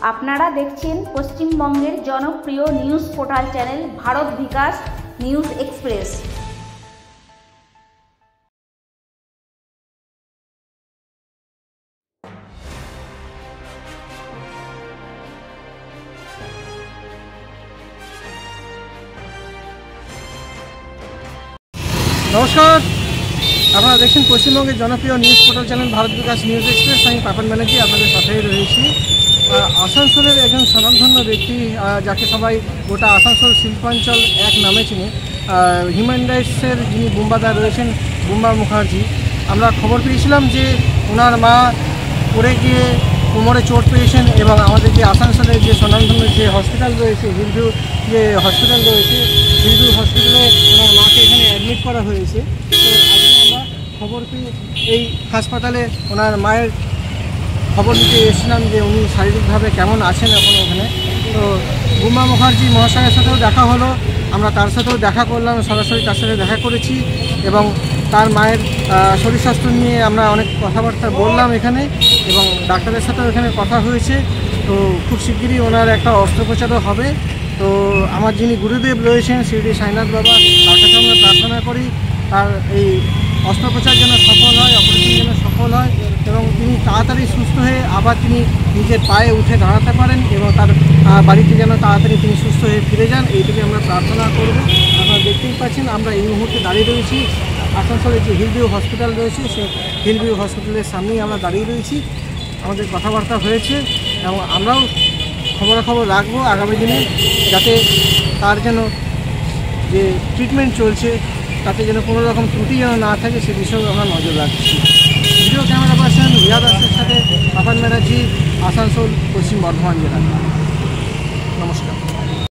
আপনারা দেখছেন পশ্চিমবঙ্গের জনপ্রিয় নিউজ পোর্টাল চ্যানেল ভারত বিকাশ নিউজ এক্সপ্রেস। নমস্কার, আপনারা দেখছেন পশ্চিমবঙ্গের জনপ্রিয় নিউজ পোর্টাল চ্যানেল ভারত বিকাশ নিউজ এক্সপ্রেস। আমি পাপন ব্যানার্জি আপনাদের সাথেই রয়েছি। আসানসোলের একজন স্বনামধন্য ব্যক্তি, যাকে সবাই গোটা আসানসোল শিল্পাঞ্চল এক নামে চিনে, হিউম্যান রাইটসের যিনি বুম্বাদা রয়েছেন, বুম্বা মুখার্জি। আমরা খবর পেয়েছিলাম যে ওনার মা পড়ে গিয়ে কোমরে চোট পেয়েছেন এবং আমাদের যে আসানসোলের যে স্বনামধন্য যে হসপিটাল রয়েছে, হিলভিউ যে হসপিটাল রয়েছে, হিলভিউ হসপিটালে ওনার মাকে এখানে অ্যাডমিট করা হয়েছে। তো আজকে আমরা খবর পেয়ে এই হাসপাতালে ওনার মায়ের খবর নিতে এসেছিলাম যে উনি শারীরিকভাবে কেমন আছেন এখন ওখানে। তো বুম্বা মুখার্জি মহাশয়ের সাথেও দেখা হলো, আমরা তার সাথেও দেখা করলাম, সরাসরি তার সাথে দেখা করেছি এবং তার মায়ের শরীর স্বাস্থ্য নিয়ে আমরা অনেক কথাবার্তা বললাম এখানে এবং ডাক্তারের সাথেও এখানে কথা হয়েছে। তো খুব শিগগিরই ওনার একটা অস্ত্রোপচারও হবে। তো আমার যিনি গুরুদেব রয়েছেন শিরডি সাইনাথ বাবা, তার কাছে আমরা প্রার্থনা করি তার এই অস্ত্রোপচার যেন সফল হয়, অপারেশন যেন সফল হয় এবং তিনি তাড়াতাড়ি সুস্থ হয়ে আবার তিনি নিজের পায়ে উঠে দাঁড়াতে পারেন এবং তার বাড়িতে যেন তাড়াতাড়ি তিনি সুস্থ হয়ে ফিরে যান, এইটুকু আমরা প্রার্থনা করব। আপনারা দেখতেই পাচ্ছেন আমরা এই মুহূর্তে দাঁড়িয়ে রয়েছি আসানসোলের যে হিলভিউ হসপিটাল রয়েছে, সেই হিলভিউ হসপিটালের সামনেই আমরা দাঁড়িয়ে রয়েছি। আমাদের কথাবার্তা হয়েছে এবং আমরাও খবরাখবর রাখবো আগামী দিনে, যাতে তার যেন যে ট্রিটমেন্ট চলছে তাতে যেন কোনো রকম ত্রুটি যেন না থাকে, সে বিষয়েও আমরা নজর রাখছি। ভিডিও ক্যামেরা পার্সন রিয়াদ আসের সাথে পাপন ব্যানার্জি, আসানসোল, পশ্চিম বর্ধমান জেলা।